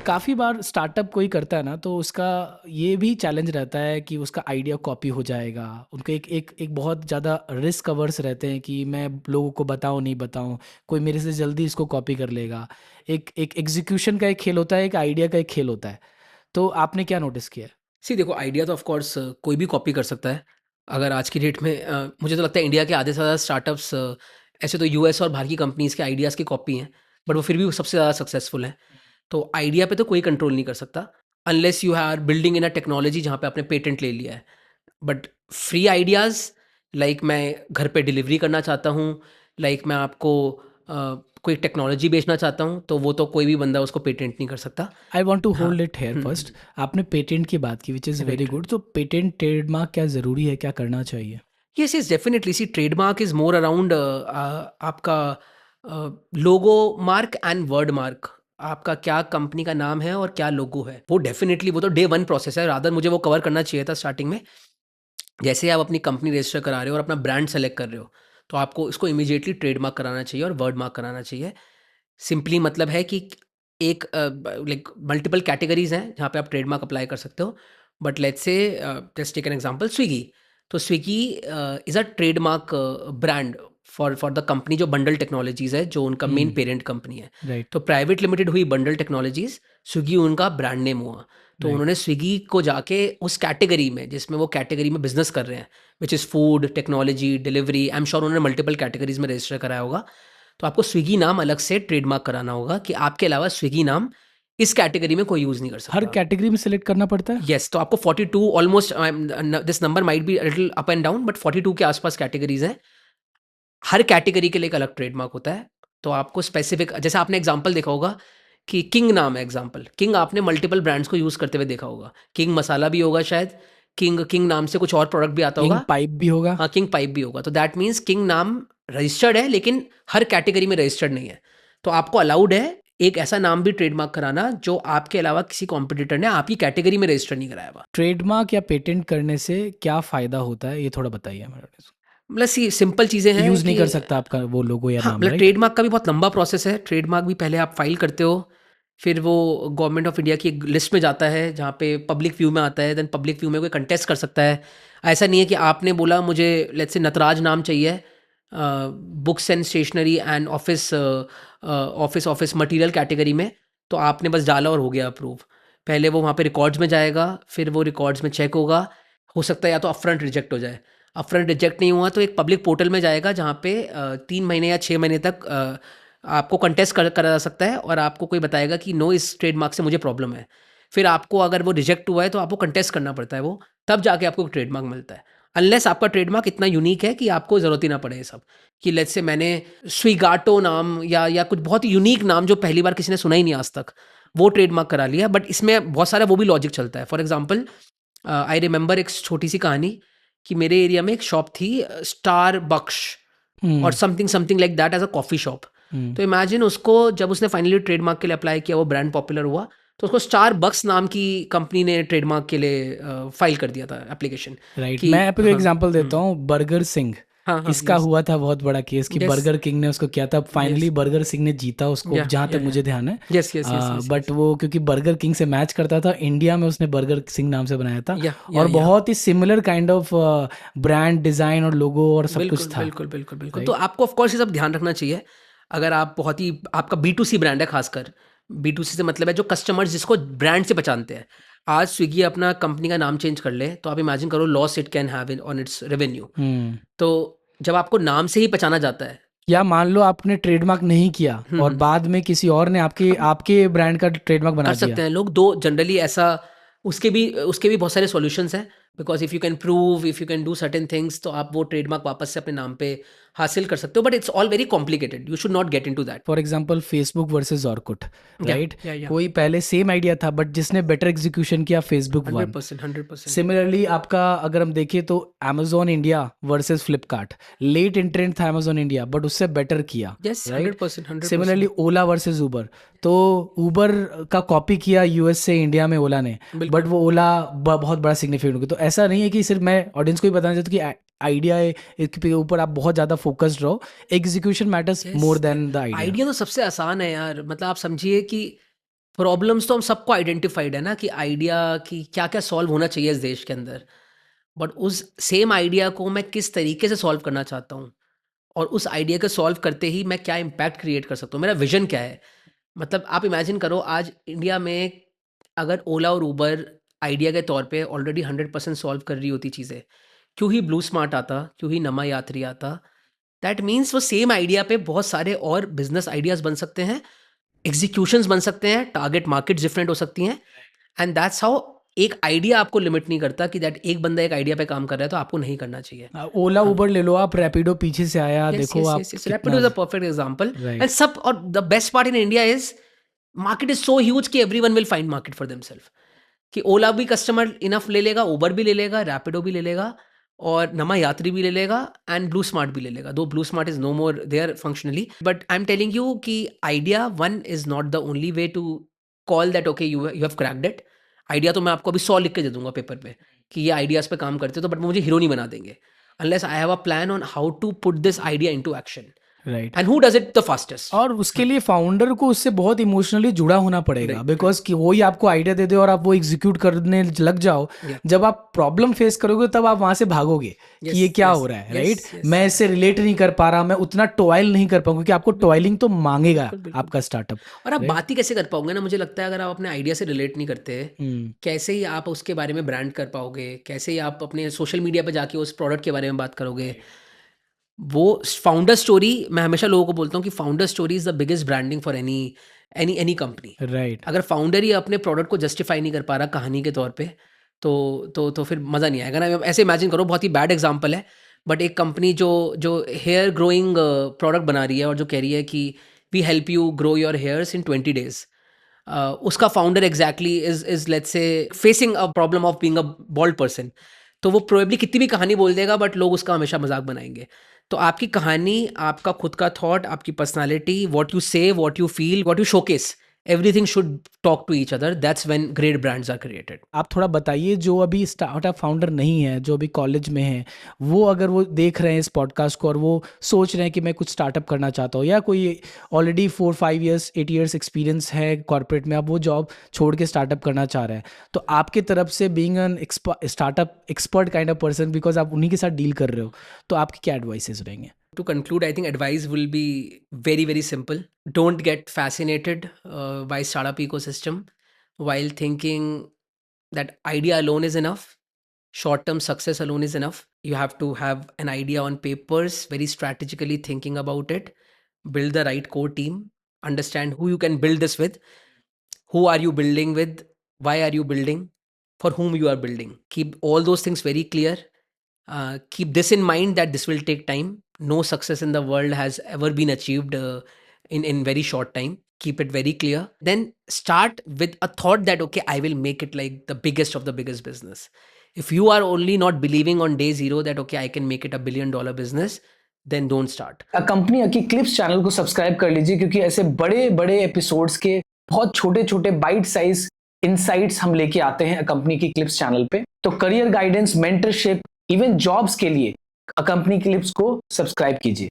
काफ़ी बार स्टार्टअप कोई करता है ना, तो उसका ये भी चैलेंज रहता है कि उसका आइडिया कॉपी हो जाएगा। उनको एक बहुत ज़्यादा रिस्क अवर्स रहते हैं कि मैं लोगों को बताऊं नहीं बताऊं, कोई मेरे से जल्दी इसको कॉपी कर लेगा। एक एक एग्जीक्यूशन का एक खेल होता है, एक आइडिया का एक खेल होता है। तो आपने क्या नोटिस किया है? सी देखो, आइडिया तो ऑफ कोर्स कोई भी कॉपी कर सकता है। अगर आज की डेट में मुझे तो लगता है इंडिया के आधे से ज़्यादा स्टार्टअप्स ऐसे तो यूएस और बाहर की कंपनीज के आइडियाज़ की कॉपी हैं, बट वो फिर भी सबसे ज़्यादा सक्सेसफुल हैं। तो आइडिया पे तो कोई कंट्रोल नहीं कर सकता unless you are building in a technology जहाँ पे आपने पेटेंट ले लिया है। बट फ्री आइडियाज़, लाइक मैं घर पे डिलीवरी करना चाहता हूँ, लाइक मैं आपको कोई टेक्नोलॉजी बेचना चाहता हूँ, तो वो तो कोई भी बंदा उसको पेटेंट नहीं कर सकता। आई वॉन्ट टू हाँ। Hold it here first. आपने पेटेंट की बात की, which is very right. Good. तो पेटेंट ट्रेडमार्क क्या ज़रूरी है, क्या करना चाहिए? Yes yes, definitely. See, trademark is more around आपका logo mark and word mark. आपका क्या कंपनी का नाम है और क्या लोगो है, वो डेफिनेटली वो तो डे वन प्रोसेस है। रादर मुझे वो कवर करना चाहिए था स्टार्टिंग में। जैसे आप अपनी कंपनी रजिस्टर करा रहे हो और अपना ब्रांड सेलेक्ट कर रहे हो, तो आपको इसको इमीडिएटली ट्रेडमार्क कराना चाहिए और वर्ड मार्क कराना चाहिए। सिंपली मतलब है कि एक लाइक मल्टीपल कैटेगरीज हैं जहाँ पे आप ट्रेडमार्क अप्लाई कर सकते हो। But let's say just take an example, Swiggy. तो Swiggy is a trademark brand for the company जो बंडल टेक्नोलॉजीज है, जो उनका मेन पेरेंट कंपनी है। राइट। तो प्राइवेट लिमिटेड हुई बंडल टेक्नोलॉजीज, स्विगी उनका ब्रांड नेम हुआ। तो राइट। उन्होंने स्विगी को जाके उस कैटेगरी में, जिसमें वो कैटेगरी में बिजनेस कर रहे हैं, which is food technology delivery, I am sure उन्होंने मल्टीपल कैटेगरीज में रजिस्टर कराया होगा। तो आपको स्विगी नाम अलग से ट्रेडमार्क कराना होगा कि आपके अलावा स्विगी नाम इस कैटेगरी में कोई यूज़ नहीं कर हर सकता। कैटेगरी में सेलेक्ट करना पड़ता है? यस, तो आपको 42 almost, this number might be little up and down, but 42 के आसपास कैटेगरीज हैं। हर कैटेगरी के लिए एक अलग ट्रेडमार्क होता है। तो आपको स्पेसिफिक, जैसे आपने एग्जांपल देखा होगा कि किंग नाम है, एग्जांपल किंग, आपने मल्टीपल ब्रांड्स को यूज़ करते हुए देखा होगा। किंग मसाला भी होगा शायद, किंग किंग नाम से कुछ और प्रोडक्ट भी आता किंग होगा। पाइप भी होगा? हाँ, किंग पाइप भी होगा। तो दैट मीन्स किंग नाम रजिस्टर्ड है, लेकिन हर कैटेगरी में रजिस्टर्ड नहीं है। तो आपको अलाउड है एक ऐसा नाम भी ट्रेडमार्क कराना जो आपके अलावा किसी कॉम्पिटिटर ने आपकी कैटेगरी में रजिस्टर नहीं कराया हुआ। ट्रेडमार्क या पेटेंट करने से क्या फ़ायदा होता है, ये थोड़ा बताइए मेरे को। मतलब सी सिंपल चीज़ें हैं यूज़ नहीं कि कर सकता आपका वो लोगो या हाँ, नाम, मतलब राइट? ट्रेडमार्क का भी बहुत लंबा प्रोसेस है। ट्रेडमार्क भी पहले आप फाइल करते हो, फिर वो गवर्नमेंट ऑफ इंडिया की एक लिस्ट में जाता है जहाँ पे पब्लिक व्यू में आता है। देन पब्लिक व्यू में कोई कंटेस्ट कर सकता है। ऐसा नहीं है कि आपने बोला मुझे लेट्स से नटराज नाम चाहिए, books and stationery and office office office material category में, तो आपने बस डाला और हो गया अप्रूव। पहले वो वहाँ पे रिकॉर्ड्स में जाएगा, फिर वो रिकॉर्ड्स में चेक होगा। हो सकता है या तो अपफ्रंट रिजेक्ट हो जाए। अपफ्रंट रिजेक्ट नहीं हुआ तो एक पब्लिक पोर्टल में जाएगा जहाँ पे 3 महीने या 6 महीने तक आपको कंटेस्ट करा जा सकता है, और आपको कोई बताएगा कि नो, इस ट्रेडमार्क से मुझे प्रॉब्लम है। फिर आपको अगर वो रिजेक्ट हुआ है तो आपको कंटेस्ट करना पड़ता है वो, तब जाके आपको ट्रेडमार्क मिलता है। अनलेस आपका ट्रेडमार्क इतना यूनिक है कि आपको ज़रूरत ही ना पड़े ये सब। कि लेट्स से मैंने स्विगाटो नाम या कुछ बहुत ही यूनिक नाम जो पहली बार किसी ने सुना ही नहीं आज तक, वो ट्रेडमार्क करा लिया। बट इसमें बहुत सारा वो भी लॉजिक चलता है। फॉर एग्जाम्पल, आई रिमेंबर एक छोटी सी कहानी कि मेरे एरिया में एक शॉप थी, स्टार बक्श और हुँ। Something something like that, as a coffee shop. हुँ। तो इमेजिन उसको, जब उसने फाइनली ट्रेडमार्क के लिए अप्लाई किया, वो ब्रांड पॉपुलर हुआ, तो उसको स्टार बक्स नाम की कंपनी ने ट्रेडमार्क के लिए फाइल कर दिया था एप्लीकेशन। राइट। कि मैं आपको हाँ। एग्जांपल देता हूँ, बर्गर सिंह। हाँ हाँ, इसका यस हुआ था बहुत बड़ा केस कि यस बर्गर किंग ने उसको किया था, फाइनली यस, बर्गर सिंह ने जीता उसको, जहाँ तक या मुझे ध्यान है। Yes yes yes yes but yes, वो क्योंकि बर्गर किंग से मैच करता था, इंडिया में उसने बर्गर सिंह नाम से बनाया था। या और बहुत ही similar kind of brand design और लोगो और सब कुछ बिल्कुल था। बिल्कुल बिल्कुल बिल्कुल। तो राइट। आपको ऑफ कोर्स ये सब ध्यान रखना चाहिए। अगर आप बहुत ही, आपका बी टू सी ब्रांड है, खासकर बी टू सी से मतलब है जो कस्टमर्स जिसको ब्रांड से पहचानते हैं। आज स्विगी अपना कंपनी का नाम चेंज कर ले, तो आप इमेजिन करो loss it can have in on its revenue. Hmm. तो जब आपको नाम से ही पहचाना जाता है। या मान लो आपने ट्रेडमार्क नहीं किया और हम्म, बाद में किसी और ने आपके हाँ, आपके ब्रांड का ट्रेडमार्क कर बना सकते दिया। हैं लोग दो जनरली ऐसा। उसके भी बहुत सारे सॉल्यूशंस हैं। Because if you can prove, if you can do certain things, तो आप वो ट्रेडमार्क वापस से अपने नाम पे हासिल कर सकते हो। But it's all very complicated, you should not get into that. For example Facebook versus Orkut, या राइट? या कोई पहले सेम आइडिया था, बट जिसने बेटर एग्जीक्यूशन किया, फेसबुक वन। 100%, 100%। सिमिलरली आपका अगर हम देखें तो Amazon India versus Flipkart, late entrant था अमेजोन इंडिया, बट उससे बेटर किया। Yes, right. 100%, 100%। Similarly Ola versus Uber, तो ऊबर का कॉपी किया यूएस से इंडिया में ओला ने, बट बिल्कुल। वो ओला बहुत बड़ा सिग्निफिकेंट हो गया। तो ऐसा नहीं है कि सिर्फ मैं ऑडियंस को ही बताना चाहता हूँ कि आइडिया के ऊपर आप बहुत ज़्यादा फोकस्ड रहो, execution matters yes, more than the idea. Idea तो सबसे आसान है यार। मतलब आप समझिए कि प्रॉब्लम्स तो हम सबको आइडेंटिफाइड है ना कि आइडिया की क्या क्या सॉल्व होना चाहिए इस देश के अंदर, बट उस सेम आइडिया को मैं किस तरीके से सॉल्व करना चाहता हूँ और उस आइडिया को सॉल्व करते ही मैं क्या इम्पैक्ट क्रिएट कर सकता हूँ, मेरा विजन क्या है। मतलब आप इमेजिन करो, आज इंडिया में अगर ओला और उबर आइडिया के तौर पे ऑलरेडी 100% सॉल्व कर रही होती चीज़ें, क्यों ही ब्लू स्मार्ट आता, क्यों ही नमा यात्री आता। दैट मीन्स वो सेम आइडिया पे बहुत सारे और बिजनेस आइडियाज बन सकते हैं, एग्जीक्यूशंस बन सकते हैं, टारगेट मार्केट डिफरेंट हो सकती हैं, एंड दैट्स हाउ। एक आइडिया आपको लिमिट नहीं करता कि दैट एक बंदा एक आइडिया पे काम कर रहा है तो आपको नहीं करना चाहिए। ओला हाँ, उबर ले लो आप, रैपिडो पीछे से आया, यस देखो यस आप यस यस, रैपिडो कितना। Is a perfect example. And right. सब, और the best part in India is market is so huge कि everyone will find market for themself. कि ओला भी कस्टमर इनफ ले लेगा, उबर भी ले लेगा, रैपिडो भी ले लेगा, और नमा यात्री भी ले लेगा, एंड ब्लू स्मार्ट भी ले लेगा, दो BluSmart is no more there functionally. But I am telling you कि idea one is not the only way to call that okay you have cracked it. Idea तो मैं आपको अभी 100 लिख के दे दूंगा पेपर पे कि ये आइडियाज पे काम करते हो, तो बट मुझे हीरो नहीं बना देंगे unless I have a plan on how to put this idea into action, right. And who does it the fastest. और उसके लिए फाउंडर को उससे बहुत इमोशनली जुड़ा होना पड़ेगा, राइट, बिकॉज कि वही आपको आइडिया दे दे और आप वो एग्जीक्यूट करने लग जाओ। या, जब आप प्रॉब्लम फेस करोगे तब आप वहां से भागोगे कि यस ये क्या यस हो रहा है, यस राइट। यस, मैं इससे रिलेट नहीं कर पा रहा, मैं उतना टॉयल नहीं कर पाऊंगा, क्योंकि आपको टॉयलिंग तो मांगेगा बिल्कुल बिल्कुल। आपका स्टार्टअप। और आप राइट। बात ही कैसे कर पाओगे ना, मुझे लगता है अगर आप अपने आइडिया से रिलेट नहीं करते, कैसे ही आप उसके बारे में ब्रांड कर पाओगे, कैसे ही आप अपने सोशल मीडिया पे जाके उस प्रोडक्ट के बारे में बात करोगे। वो फाउंडर स्टोरी, मैं हमेशा लोगों को बोलता हूँ कि founder story is the biggest branding for any any any company. Right. अगर फाउंडर ही अपने प्रोडक्ट को जस्टिफाई नहीं कर पा रहा कहानी के तौर पे, तो फिर मज़ा नहीं आएगा ना। ऐसे इमेजिन करो, बहुत ही बैड एग्जांपल है, बट एक कंपनी जो जो हेयर ग्रोइंग प्रोडक्ट बना रही है और जो कह रही है कि we help you grow your hairs in 20 days, उसका founder exactly is let's say facing a problem of being a bald person, तो वो प्रोबेबली कितनी भी कहानी बोल देगा बट लोग उसका हमेशा मजाक बनाएंगे। तो आपकी कहानी, आपका खुद का थॉट, आपकी personality, what you say, what you feel, what you showcase, everything should talk to each other. That's when great brands are created. आप थोड़ा बताइए, जो अभी स्टार्टअप फाउंडर नहीं है, जो अभी कॉलेज में है, वो अगर वो देख रहे हैं इस पॉडकास्ट को और वो सोच रहे हैं कि मैं कुछ स्टार्टअप करना चाहता हूँ, या कोई ऑलरेडी 4 5 years 8 years एक्सपीरियंस है कॉर्पोरेट में, अब वो जॉब छोड़ के स्टार्टअप करना चाह रहे हैं, तो आपके तरफ से being an startup expert kind of person, because आप उन्हीं के साथ डील कर रहे हो, तो आपके क्या एडवाइसेस रहेंगे? To conclude, I think advice will be very, very simple. Don't get fascinated by startup ecosystem while thinking that idea alone is enough. Short-term success alone is enough. You have to have an idea on papers, very strategically thinking about it, build the right core team, understand who you can build this with, who are you building with, why are you building, for whom you are building. Keep all those things very clear. Keep this in mind that this will take time. No success in the world has ever been achieved in very short time. Keep it very clear. Then start with a thought that okay, I will make it like the biggest of the biggest business. If you are only not believing on day zero that okay, I can make it $1 billion business, then don't start. Company की clips channel को subscribe कर लीजिए, क्योंकि ऐसे बड़े बड़े episodes के बहुत छोटे छोटे बाइट साइज इनसाइट्स हम लेके आते हैं कंपनी की क्लिप्स चैनल पे। तो career guidance, mentorship, even jobs के लिए कंपनी क्लिप्स को सब्सक्राइब कीजिए।